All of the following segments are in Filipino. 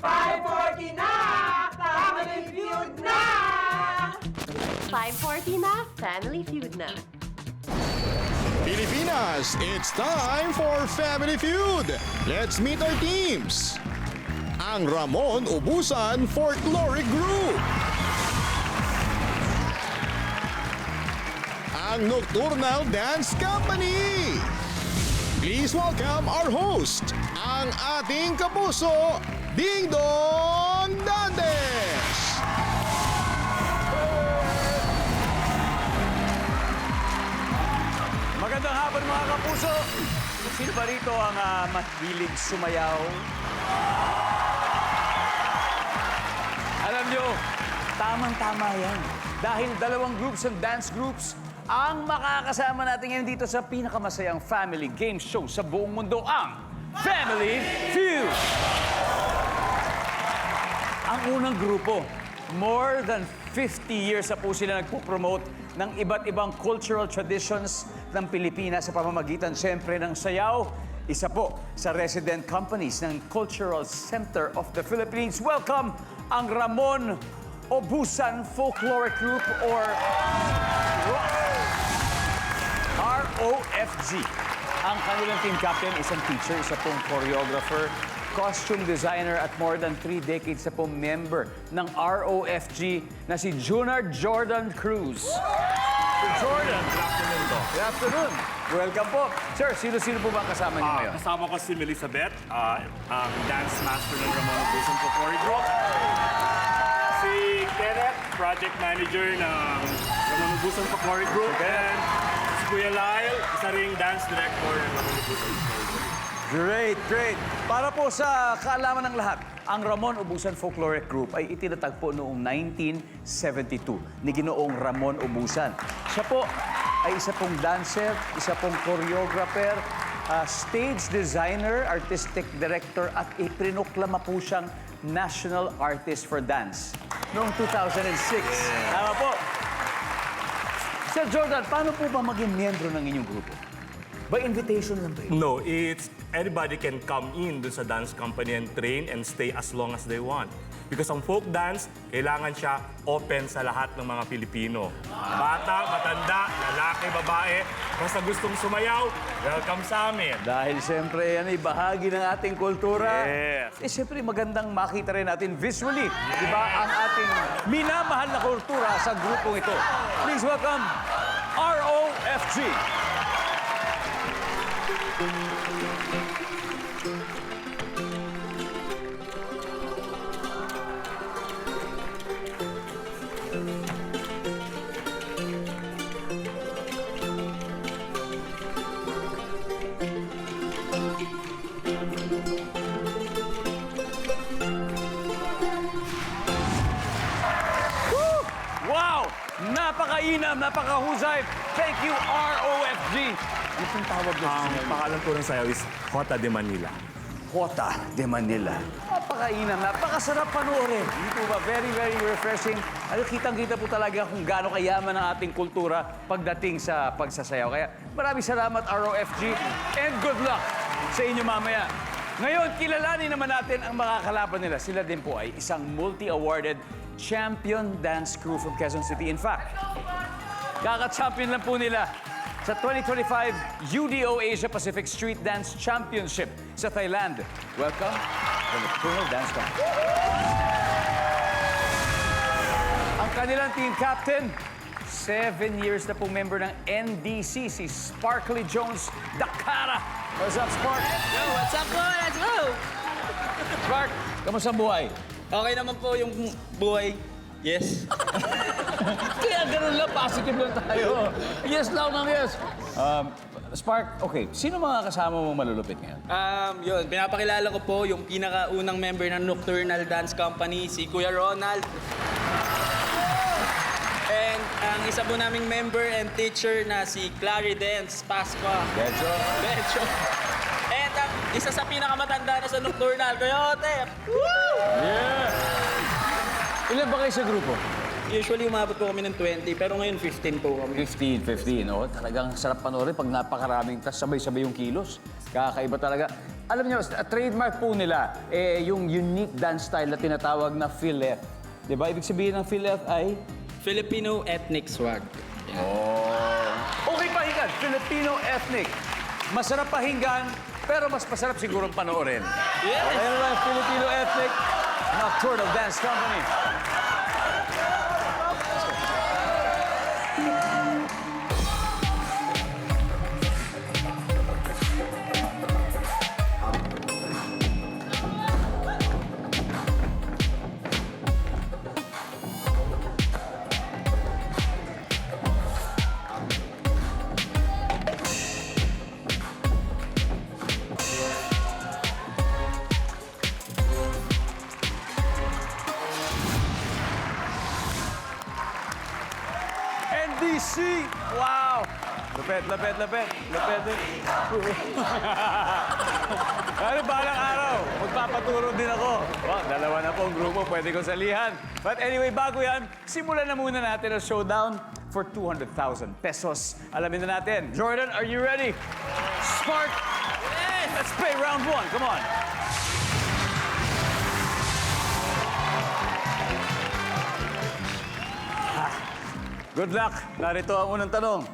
5:40 na! Family Feud na! 5:40 na, Family Feud na. Pilipinas, it's time for Family Feud. Let's meet our teams. Ang Ramon Ubusan Folkloric Group. Ang Nocturnal Dance Company. Please welcome our host, ang ating kapuso, Ding Dong Dantes. Magandang hapon mga kapuso! Sino ba rito ang mahilig sumayaw? Alam nyo, tamang-tama yan. Dahil dalawang groups and dance groups ang makakasama natin ngayon dito sa pinakamasayang family game show sa buong mundo, ang Family Feud! Ang unang grupo, more than 50 years na po sila nagpo-promote ng iba't ibang cultural traditions ng Pilipinas sa pamamagitan siyempre ng sayaw. Isa po sa resident companies ng Cultural Center of the Philippines. Welcome ang Ramon Ubusan Folkloric Group or ROFG. Ang kanilang team captain, isang teacher, isa pong choreographer, costume designer at more than 3 decades na pong member ng ROFG na si Junard Jordan Cruz. Si Jordan, good afternoon po. Good afternoon. Welcome po. Sir, sino-sino po ba ang kasama niyo ngayon? Kasama ko si Melizabeth, ang dance master ng Ramon Ubusan Folkloric Group. Si Kenneth, project manager ng Ramon Ubusan Folkloric Group. And si Kuya Lyle, isa ring dance director ng Ramon Ubusan Folkloric Group. Great. Para po sa kaalaman ng lahat, ang Ramon Ubusan Folkloric Group ay itinatagpo noong 1972 ni Ginoong Ramon Ubusan. Siya po ay isa pong dancer, isa pong choreographer, stage designer, artistic director at ipinoklama po siyang National Artist for Dance noong 2006. Tama po. Sir Jordan, paano po ba maging miyembro ng inyong grupo? By invitation lang ba yun? No, it's anybody can come in dun sa dance company and train and stay as long as they want. Because ang folk dance, kailangan siya open sa lahat ng mga Pilipino. Bata, matanda, lalaki, babae, basta gustong sumayaw, welcome sa amin. Dahil siyempre yan ay bahagi ng ating kultura. Yes. Siyempre magandang makita rin natin visually, di ba, ang ating minamahal na kultura sa grupong ito. Please welcome ROFG. Wow! Napakainam, napakahusay. Thank you, ROFG. Ano pong tawag doon? Ang pangalan ko ng sayaw is Jota de Manila. Jota de Manila. Napakainam, napakasarap panoorin. Hindi po ba? Very refreshing. Kitang-kita po talaga kung gaano kayaman ang ating kultura pagdating sa pagsasayaw. Kaya maraming salamat, ROFG, and good luck sa inyo mamaya. Ngayon, kilalanin naman natin ang mga kalaban nila. Sila din po ay isang multi-awarded champion dance crew from Quezon City. In fact, kaka-champion lang po nila sa 2025 UDO Asia Pacific Street Dance Championship sa Thailand. Welcome, the Nocturnal Dance Company. Ang kanilang team captain, 7 years na pong member ng NDC, si Sparkly Jones Dakara. What's up, Spark? Yo, what's up po? Let's go! Spark, kamusta ang buhay? Okay naman po yung buhay. Yes. Kaya ganun lang, positive lang tayo. Yes lang ng yes. Spark, okay, sino mga kasama mong malulupit ngayon? Yun, pinapakilala ko po yung pinakaunang member ng Nocturnal Dance Company, si Kuya Ronald. And ang isa po naming member and teacher na si Clary Dance Pasqua. Betso. Betso. And ang isa sa pinakamatanda na sa Nocturnal, Coyote. Woo! Yeah! Ilan ba kayo sa grupo? Usually umabot po kami ng 20, pero ngayon 15 po kami. 15, no? Talagang sarap panoorin pag napakaraming, tas sabay-sabay yung kilos. Kakaiba talaga. Alam niyo, trademark po nila, yung unique dance style na tinatawag na Philep. Di ba? Ibig sabihin ng Philep ay... Filipino ethnic swag. Okay, pakinggan. Filipino ethnic. Masarap pakinggan, pero mas masarap siguro panoorin. Yes! Ayan na lang, Filipino ethnic Nocturnal Dance Company. NDC! Wow! Lapet. Ano balang araw? Magpapaturo din ako. Wow, dalawa na po ang grupo. Pwede ko salihan. But anyway, bago yan, simulan na muna natin ang showdown for 200,000 pesos. Alamin na natin. Jordan, are you ready? Spark! Yes! Let's play round one. Come on. Good luck. Narito ang unang tanong.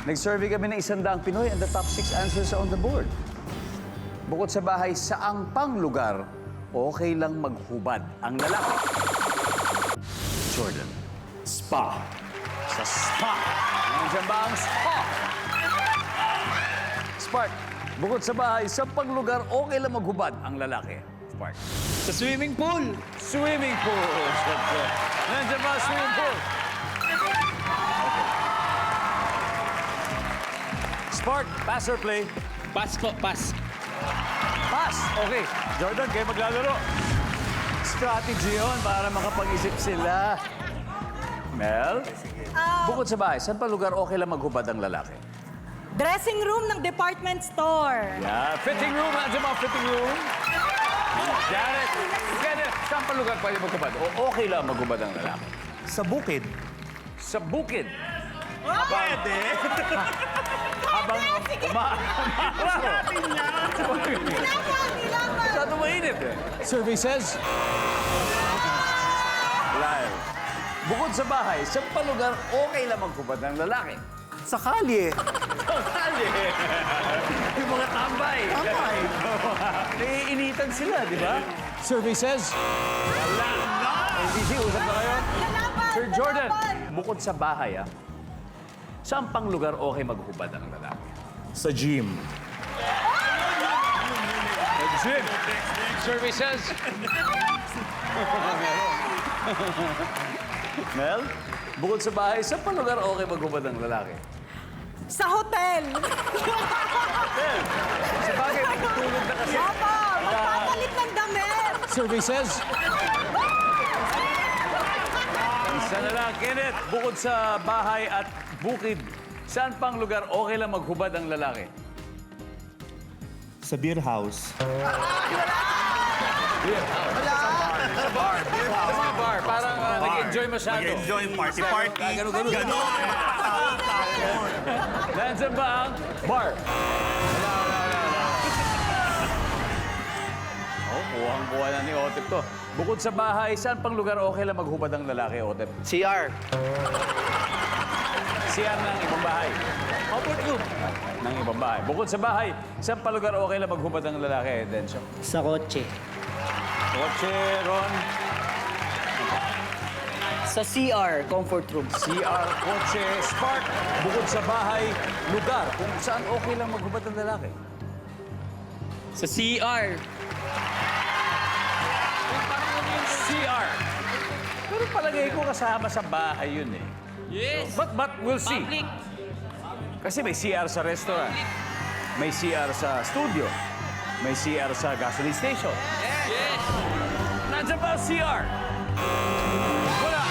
Nag-survey kami ng 100 Pinoy and the top 6 answers are on the board. Bukod sa bahay, saang pang lugar okay lang maghubad ang lalaki? Jordan. Spa. Sa spa. Nandiyan ba ang spa? Spark. Bukod sa bahay, saang pang lugar okay lang maghubad ang lalaki? Spark. Sa swimming pool. Swimming pool. Siyempre. Nandiyan ba ang swimming pool? Spark, pass or play? Pass po, pass. Pass! Okay. Jordan, kayo maglalaro. Strategy yun para makapag-isip sila. Mel? Bukod sa bahay, saan pa lugar okay lang maghubad ang lalaki? Dressing room ng department store. Yeah, fitting room. Nandiyan ba ang fitting room? Janet, saan pa lugar pwede maghubad? O okay lang maghubad ang lalaki? Sa bukid. Sa bukid. Pwede. Habang masyado mainit eh. Survey says... Live. Bukod sa bahay, sa pa lugar okay lang maghubad ng lalaki? Sa kalye. Yung mga tambay. Naiinitan sila, di ba? Survey says... Wala. NDC, usap na kayo? Sir Jordan, bukod sa bahay, saan pang lugar okay maghubad ang lalaki? Sa gym. Gym. Survey says... Mel, bukod sa bahay, saan pang lugar okay maghubad ang lalaki? Sa hotel. Sa bagay, matutulog na kasi. Papa, magpapalit ng damit. Survey says... Isa na lang, Kenneth. Bukod sa bahay at bukid, saan pang lugar okay lang maghubad ang lalaki? Sa beer house. Sa bar. Sa mga bar. Parang nag-enjoy masyado. Mag-enjoy, party. Ganun. Nandiyan ba ang bar? Wala. Oh, kuhang-kuha na ni Otep to. Bukod sa bahay, saan pang lugar okay lang maghubad ang lalaki, Otep? CR. CR ng ibang bahay. Comfort room ng ibang bahay. Bukod sa bahay, saan pa lugar okay lang maghubad ang lalaki, Denso? Sa kotse. Kotse, Ron. Sa CR, comfort room. CR, kotse, Spark. Bukod sa bahay, lugar kung saan okay lang maghubad ang lalaki. Sa CR. CR. Pero palagay ko kasama sa bahay yun eh. Yes. But we'll see. Public. Kasi may CR sa restaurant. May CR sa studio. May CR sa gasoline station. Yes. Nandiyan ba ang CR? Wala.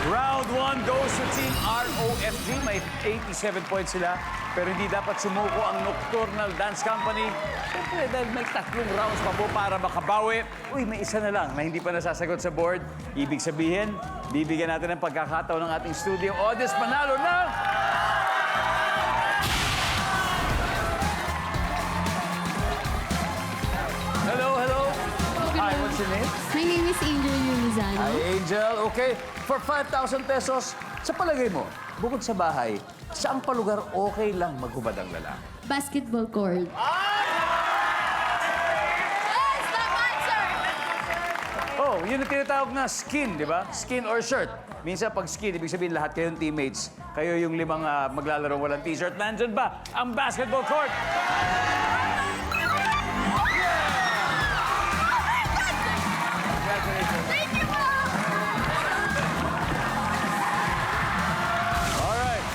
Round 1 goes to Team ROFG. May 87 points sila. Pero hindi dapat sumuko ang Nocturnal Dance Company. Siyempre, dahil may 3 rounds pa po para makabawi. Uy, may isa na lang na hindi pa nasasagot sa board. Ibig sabihin, bibigyan natin ng pagkakataon ng ating studio audience manalo ng... What's your name? My name is Angel Yulizano. Hi, Angel. Okay, for 5,000 pesos, sa palagay mo, bukod sa bahay, saang palugar okay lang maghubad ang lalaki? Basketball court. Oh, yun ang tinatawag na skin, di ba? Skin or shirt. Minsan pag skin, ibig sabihin lahat kayong teammates. Kayo yung limang maglalaro walang t-shirt. Nandyan ba ang basketball court? Alright.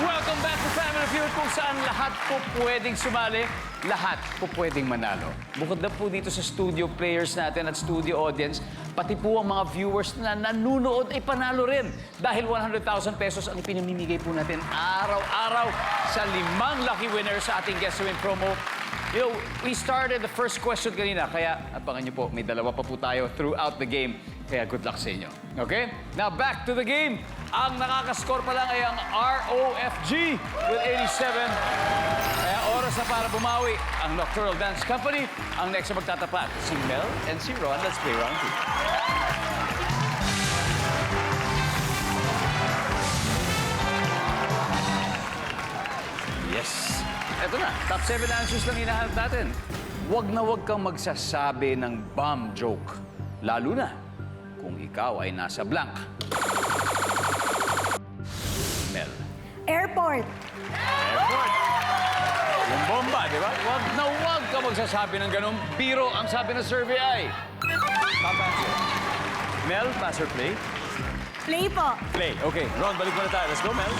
Welcome back to Family Feud kung saan lahat po pwedeng sumali, lahat po pwedeng manalo. Bukod na po dito sa studio players natin at studio audience, pati po ang mga viewers na nanunood ay panalo rin. Dahil 100,000 pesos ang ipinamimigay po natin araw-araw sa 5 lucky winners sa ating Guess to Win promo. You know, we started the first question kanina, kaya abangan niyo po, may dalawa pa po tayo throughout the game. Kaya good luck sa inyo. Okay? Now back to the game. Ang nakakascore pa lang ay ang ROFG with 87. Kaya oras na para bumawi ang Nocturnal Dance Company. Ang next na magtatapat, si Mel and si Ron. Let's play round 2. Yes. Eto na, top 7 answers lang hinahanap natin. Huwag kang magsasabi ng bomb joke. Lalo na kung ikaw ay nasa blank. Mel. Airport. Airport. Yung bomba, di ba? Huwag ka magsasabi ng ganun. Biro ang sabi ng survey ay... Top answer. Mel, pass or play? Play po. Play. Okay, Ron, balik muna tayo. Let's go, Mel.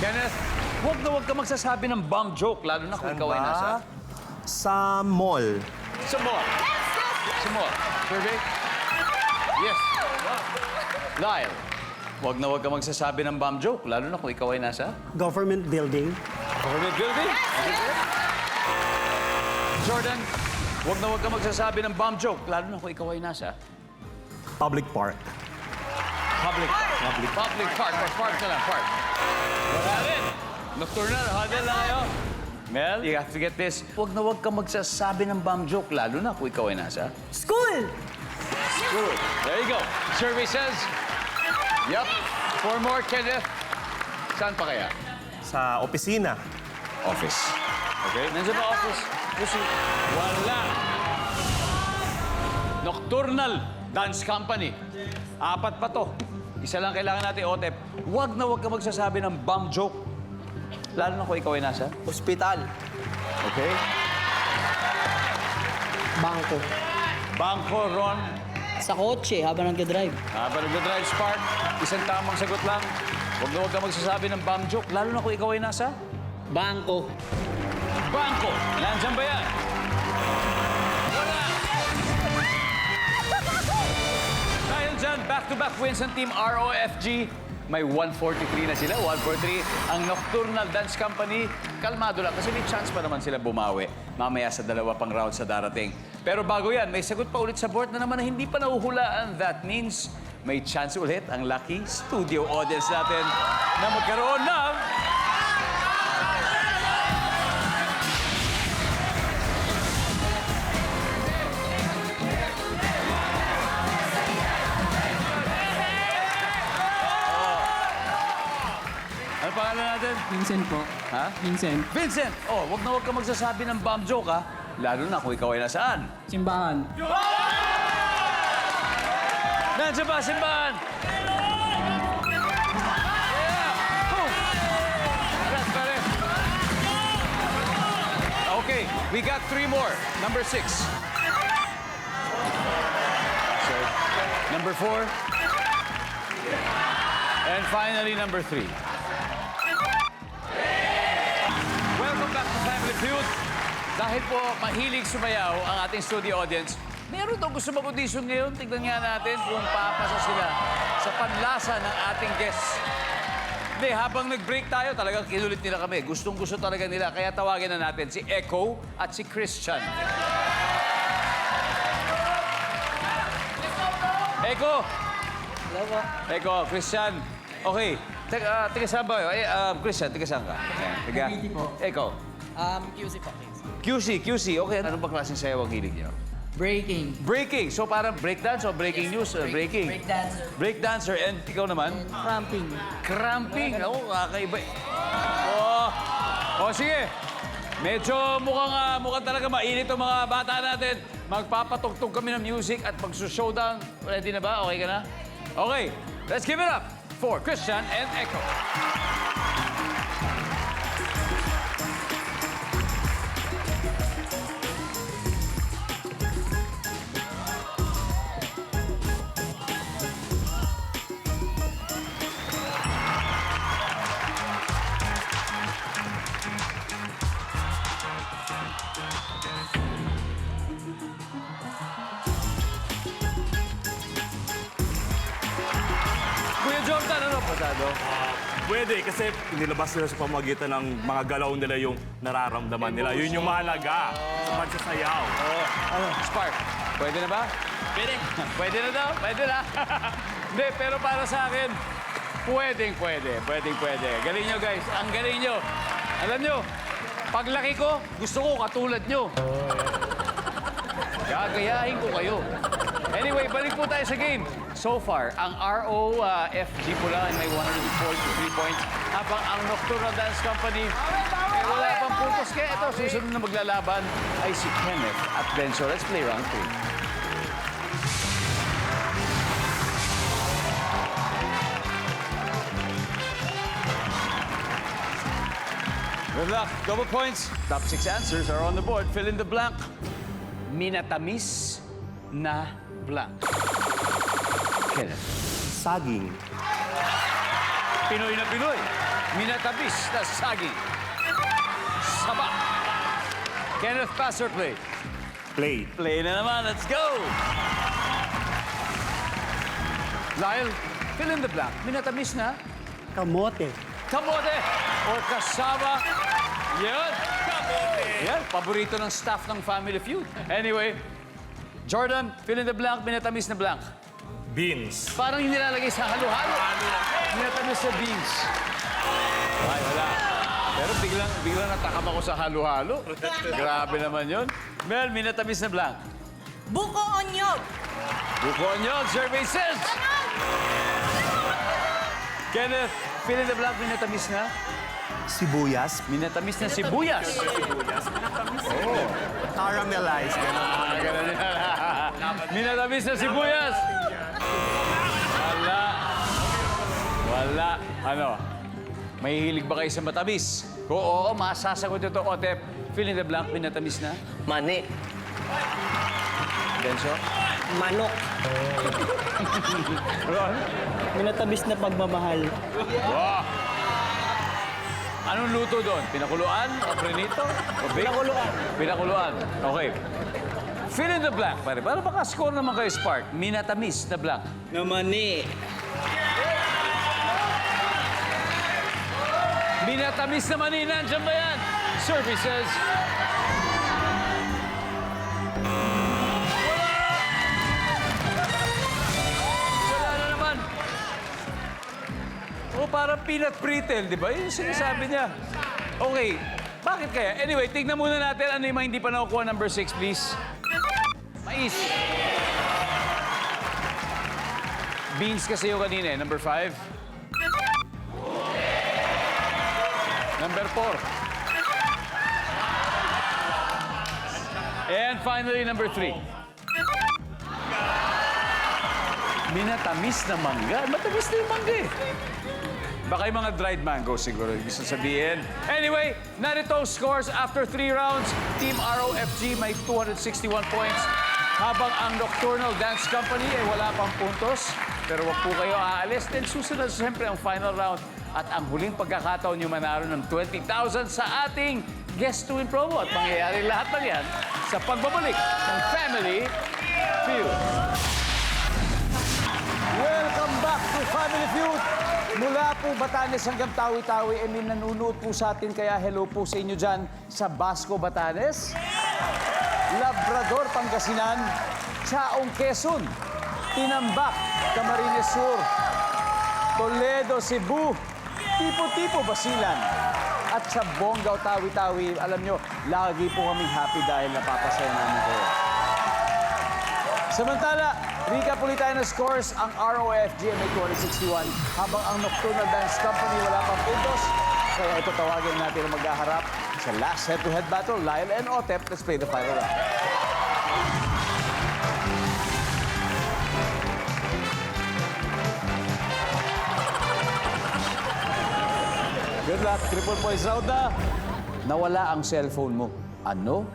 Kenneth, huwag ka magsasabi ng bomb joke, lalo na kung ikaw ay nasa... Sa mall. Sa mall. Sa mall. Survey? Yes. Lyle, huwag ka magsasabi ng bomb joke, lalo na kung ikaw ay nasa... Government building. Government building? Jordan, huwag ka magsasabi ng bomb joke, lalo na kung ikaw ay nasa... Public park. Public park. Park na lang, park. Wala rin. Nocturnal, huddle lang kayo. Mel, you have to get this. Huwag ka magsasabi ng bomb joke, lalo na kung ikaw ay nasa... School. Good. There you go. Survey says... Yup. 4 more, Kenneth. Saan pa kaya? Sa opisina. Office. Okay. Nandiyan ba office? Pusi. Wala. Nocturnal Dance Company. 4 pa to. Isa lang kailangan natin, Otep. Huwag ka magsasabi ng bomb joke. Lalo na kung ikaw ay nasa... Hospital. Okay. Bangko. Bangko, Ron. Sa kotse habang nagdadrive. Habang nag-drive spark, isang tamang sagot lang. Huwag ka magsasabi ng bomb joke. Lalo na kung ikaw ay nasa... Bangko. Bangko. Nandiyan ba yan? Wala. Dahil dyan, back-to-back wins ng Team ROFG. May 143 na sila, 143. Ang Nocturnal Dance Company, kalmado lang kasi may chance pa naman sila bumawi. Mamaya sa 2 pang round sa darating. Pero bago yan, may sagot pa ulit sa board na naman na hindi pa nahuhulaan. That means may chance ulit ang lucky studio audience natin na magkaroon ng... Ano pangalan natin? Vincent po. Ha? Vincent. Vincent! Oh, huwag ka magsasabi ng bomb joke, ha? Lalo na kung ikaw ay nasaan. Simbahan. Nandiyan ba, simbahan? Yeah! Boom! That's better. Okay, we got 3 more. Number 6. Sorry. Number 4. And finally, number 3. Welcome back to Family Feud. Dahil po mahilig sumayaw ang ating studio audience, meron daw gusto mag-audition ngayon. Tignan nga natin kung papasa sila sa panlasa ng ating guests. Hindi, habang nag-break tayo, talagang kinulit nila kami. Gustong-gusto talaga nila. Kaya tawagin na natin si Echo at si Christian. Echo! Hello po. Echo, Christian. Okay. Tiga saan ba? Christian, tiga saan ka? Tiga. Cavite po. Echo. QC po, please. QC. Okay, ano ba klaseng sayaw ang hilig niyo? Breaking. Breaking. So parang breakdance o breaking news? Breaking. Breakdancer. Breakdancer. And ikaw naman? Cramping. Cramping. Oo, kakaiba. Oh, sige. Medyo mukhang talaga mainit ang mga bata natin. Magpapatugtog kami ng music at magsushowdown. Ready na ba? Okay ka na? Okay. Let's give it up for Christian and Echo. Kuya Jordan, ano pasado? Pwede, kasi nilabas nila sa pamagitan ng mga galaw nila yung nararamdaman nila. Yun yung mahalaga sa pagsasayaw. Ano, Spark, pwede na ba? Pwede. Pwede na daw? Pwede na. Hindi, pero para sa akin, pwede. Galing nyo, guys. Ang galing nyo. Alam nyo, paglaki ko, gusto ko katulad nyo. Gagayahin ko kayo. Anyway, balik po tayo sa game. So far, ang ROFG pula ay may 143 points. Habang ang Nocturnal Dance Company ay wala pang puntos. Kaya ito, susunod na maglalaban ay si Kenneth at Benzo. Let's play round 3. Good luck. Double points. Top 6 answers are on the board. Fill in the blank. Minatamis na blank. Kenneth. Saging. Pinoy na Pinoy. Minatamis na saging. Saba. Kenneth, pass or play? Play. Play na naman. Let's go! Lyle, fill in the blank. Minatamis na Kamote. kamote or kasama. Yan. Kamote. Yan, paborito ng staff ng Family Feud. Anyway, Jordan, fill in the blank. Minatamis na blank. Beans. Parang yung nilalagay sa halo-halo. Minatamis sa beans. Ay, wala. Pero biglang natakam ako sa halo-halo. Grabe naman yun. Mel, minatamis na blank. Buko onyog. Buko onyog, survey says. Kenneth, fill in the blank, minatamis na. Sibuyas. Minatamis na sibuyas. Caramelized. Ganun. Ganun yan. Minatamis na sibuyas. Wala. Ano? May hilig ba kayo sa matamis? Kung oo, masasagot ito. Otep, fill in the blank, minatamis na. Mani. Benso? Manok. Ron? Minatamis na pagmamahal. Wow! Anong luto doon? Pinakuluan? O prenito? O bake? Pinakuluan. Pinakuluan. Okay. Fill in the blank, pare. Para makascore naman kayo, Spark. Minatamis na blank. Na mani. Minatamis na mani. Nandiyan ba yan? Services. Wala na naman. O, parang peanut brittle, di ba? Yun yung sinasabi niya. Okay. Bakit kaya? Anyway, tignan muna natin ano yung mga hindi pa nakukuha. Number 6, please. Mais. Beans kasi yung kanina eh. Number 5. Number 4. And finally, number 3. Minatamis na mangga. Matamis na yung mangga eh. Baka yung mga dried mango siguro, gusto sabihin. Anyway, narito ang scores after 3 rounds. Team ROFG may 261 points. Habang ang Nocturnal Dance Company ay wala pang puntos. Pero wag po kayo aalis. Then susunod siyempre ang final round. At ang huling pagkakataon nyo manaro ng 20,000 sa ating Guest to Win promo. At mangyayari lahat ng yan sa pagbabalik ng Family Feud. Welcome back to Family Feud. Mula po Batanes hanggang Tawi-Tawi, may nanonood po sa atin. Kaya hello po sa inyo dyan sa Basco, Batanes. Labrador, Pangasinan. Chaong, Quezon. Tinambak, Camarines Sur. Toledo, Cebu. Tipo-tipo, Basilan. At sa Bonggao, Tawi-Tawi, alam nyo, lagi po kaming happy dahil napapasaya namin kayo. Samantala, recap ulit tayo ng scores. Ang ROFG ay may 261, habang ang Nocturnal Dance Company wala pang puntos. Kaya ito tawagin natin ang maghaharap sa last head-to-head battle. Lyle and Otep, let's play the final round. Good luck, triple points round na. Nawala ang cellphone mo. Ano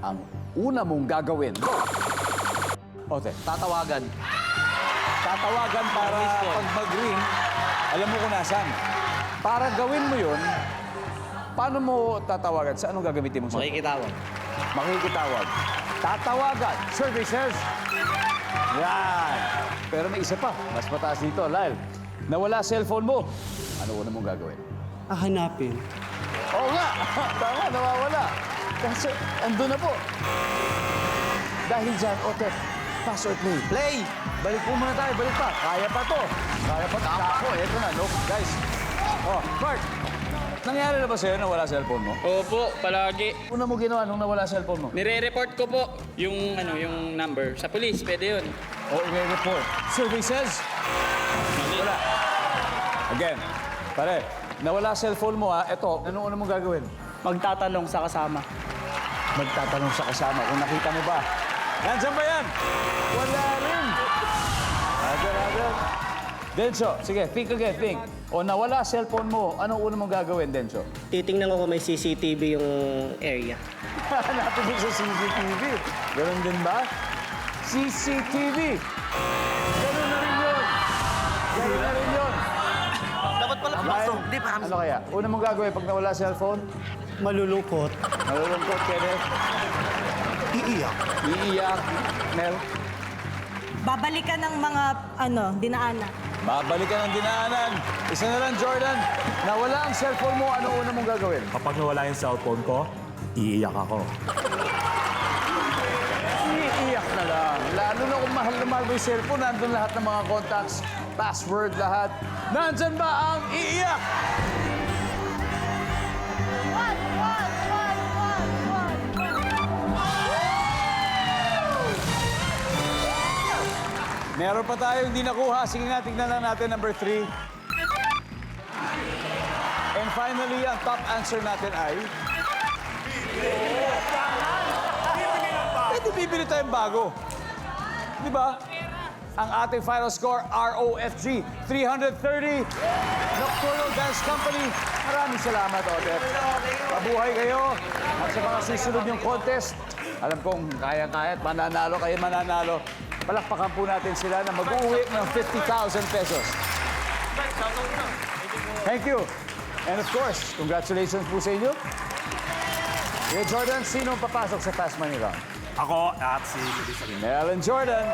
ang una mong gagawin? Go! Ote, tatawagan. Tatawagan para pag mag-ring, alam mo kung nasaan. Para gawin mo yun, paano mo tatawagan? Sa anong gagamitin mo? Makikitawag. Makikitawag. Tatawagan. Services. Yan. Pero may isa pa. Mas mataas dito, Lyle. Nawala cellphone mo. Ano una mong gagawin? Hahanapin. Oo nga. Tama, nawawala. Kasi andun na po. Dahil dyan, Otep, pass or play? Play! Balik po muna tayo, balik pa. Kaya pa to. Kaya pa. Ako, eto na. No, guys. Oh, Bart. Nangyari na ba sa'yo na wala cellphone mo? Opo, palagi. Una mo ginawa nung nawala cellphone mo? Nire-report ko po yung yung number sa police, pwede yun. O i-report. Survey says? Wala. Again. Pare, nawala cellphone mo ha. Eto, ano una mong gagawin? Magtatanong sa kasama. Magtatanong sa kasama kung nakita mo ba. Nandiyan ba yan? Wala rin. Agad. Denso, sige, think again, think. O nawala cellphone mo, anong una mong gagawin, Denso? Titingnan ko kung may CCTV yung area. Hanapin mo sa CCTV. Ganun din ba? CCTV. Ganun na rin yun. Ganun na rin yun. Dapat pala Ano kaya? Una mong gagawin pag nawala cellphone? malulungkot. Malulungkot, Kenneth. Iiyak. Mel? Babalikan ng mga, dinaanan. Babalikan ang dinaanan. Isa na lang, Jordan. Nawala ang cellphone mo, ano una mong gagawin? Kapag nawala yung cellphone ko, iiyak ako. Iiyak na lang. Lalo na kung mahal na mahal mo yung cellphone, nandun lahat ng mga contacts, password, lahat. Nandyan ba ang iiyak? Meron pa tayo hindi nakuha. Sige nga, tignan lang natin number 3. And finally, ang top answer natin ay... Pwede bibili tayong bago. Di ba? Ang ating final score, ROFG, 330. Nocturnal Dance Company. Maraming salamat, Otep. Mabuhay kayo. At sa mga susunod yung contest, alam kong kaya-kaya at mananalo kayo, mananalo. Palakpakan po natin sila na mag-uwi ng 50,000 pesos. Thank you. And of course, congratulations po sa inyo. Kuya Jordan, sino ang papasok sa Fast Money Round? Ako at si Luis Alin. Mel and Jordan,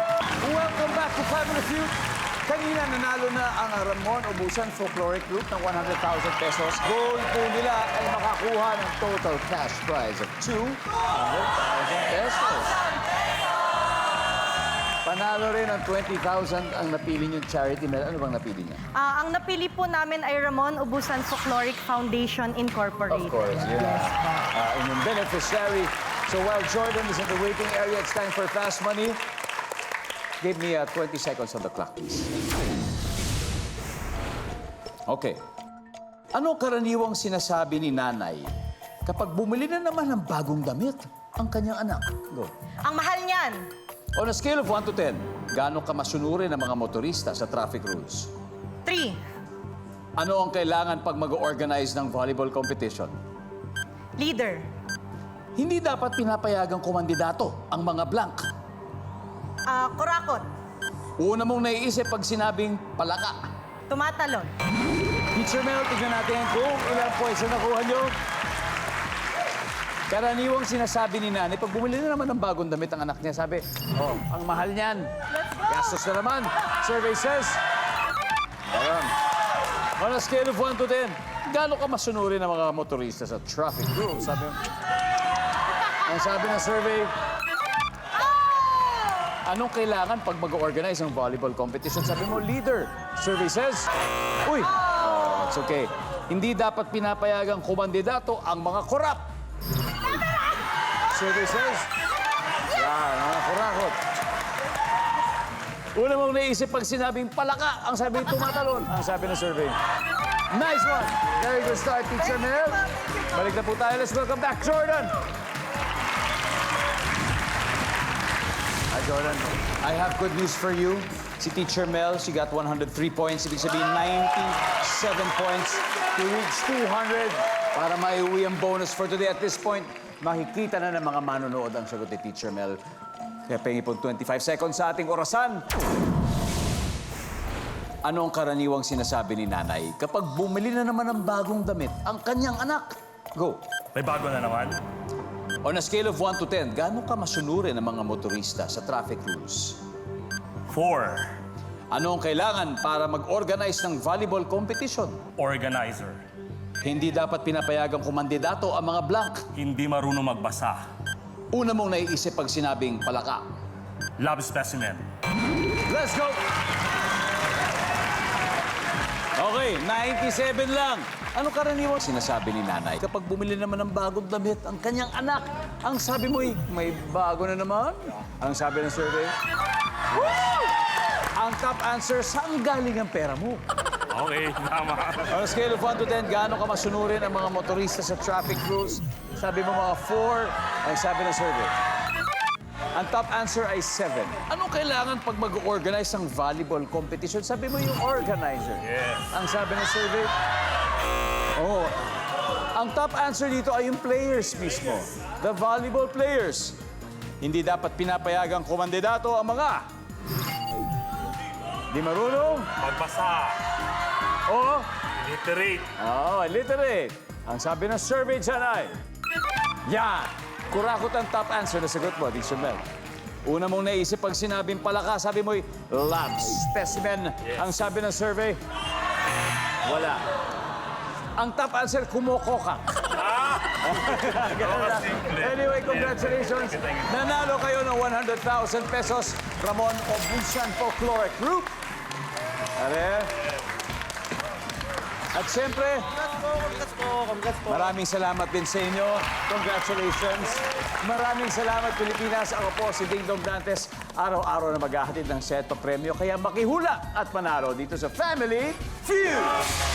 welcome back to Family Feud. Kanina nanalo na ang Ramon Ubusan Folkloric Group ng 100,000 pesos. Goal po nila ay makakuha ng total cash prize of 200,000 pesos. Panalo rin ang 20,000 ang napili niyong charity. Mel, ano bang napili niya? Ang napili po namin ay Ramon Ubusan Folkloric Foundation Incorporated. Of course, yeah. Inyong beneficiary. So while Jordan is in the waiting area, it's time for Fast Money. Give me 20 seconds on the clock, please. Okay. Ano karaniwang sinasabi ni nanay kapag bumili na naman ng bagong damit ang kanyang anak? Go. Ang mahal niyan. On a scale of 1 to 10, gaano ka masunurin ng mga motorista sa traffic rules? 3. Ano ang kailangan pag mag-organize ng volleyball competition? Leader. Hindi dapat pinapayagang kumandidato ang mga blank. Kurakot. Una mong naiisip pag sinabing palaka. Tumatalon. Teacher Mel, tignan natin kung ilang points na nakuha nyo. Karaniwang sinasabi ni nanay, pag bumili na naman ng bagong damit ang anak niya, sabi, oh, ang mahal niyan. Gastos na naman. Survey says. Ayan. On a scale of 1 to 10, gaano ka masunurin ng mga motorista sa traffic rules? Sabi mo. Ang sabi ng survey, anong kailangan pag mag-organize ng volleyball competition? Sabi mo, leader. Survey says, uy, it's okay. Hindi dapat pinapayagang kumandidato ang mga korap. Survey says, yan, mga kurakot. Una mong naisip pag sinabing palaka, ang sabi tumatalon. Ang sabi ng survey. Nice one! Very good start, Teacher Mel. Balik na po tayo. Let's welcome back Jordan. Hi, Jordan. I have good news for you. Si Teacher Mel, she got 103 points. Ibig sabihin, 97 points to reach 200 para maiuwi ang bonus for today. At this point, makikita na ng mga manonood ang sagot ni Teacher Mel. Kaya pengi po 25 seconds sa ating orasan. Ano ang karaniwang sinasabi ni nanay kapag bumili na naman ng bagong damit ang kanyang anak? Go. May bago na naman. On a scale of 1 to 10, gaano ka masunurin ng mga motorista sa traffic rules? 4. Ano ang kailangan para mag-organize ng volleyball competition? Organizer. Hindi dapat pinapayagang kumandidato ang mga blank. Hindi marunong magbasa. Una mong naiisip pag sinabing palaka. Lab specimen. Let's go! Okay, 97 lang. Ano karaniwang sinasabi ni nanay kapag bumili naman ng bagong damit ang kanyang anak? Ang sabi mo'y, may bago na naman? Ang sabi ng survey? Woo! Ang top answer, saan galing ang pera mo? Okay, tama. On a scale of 1 to 10, gaano ka masunurin ang mga motorista sa traffic rules? Sabi mo mga 4, ang sabi ng survey. Ang top answer ay 7. Anong kailangan pag mag-organize ng volleyball competition? Sabi mo yung organizer. Yes. Ang sabi ng survey. Oh. Ang top answer dito ay yung players mismo. The volleyball players. Hindi dapat pinapayagang kumandidato ang mga di marunong Magbasa. o Literate. literate. Ang sabi ng survey dyan ay yan. Kurakot ang top answer na sagot mo, Teacher Mel. Una mong naisip pag sinabing palaka, sabi mo'y lab specimen. Yes. Ang sabi ng survey, wala. Ang top answer, kumokokak. Ganun na. Anyway, congratulations. Nanalo kayo ng 100,000 pesos. Ramon Obusan Folkloric Group. Are. At siyempre, maraming salamat din sa inyo. Congratulations. Maraming salamat, Pilipinas. Ako po si Ding Dong Dantes. Araw-araw na maghahatid ng set pa premyo. Kaya makihula at manalo dito sa Family Feud.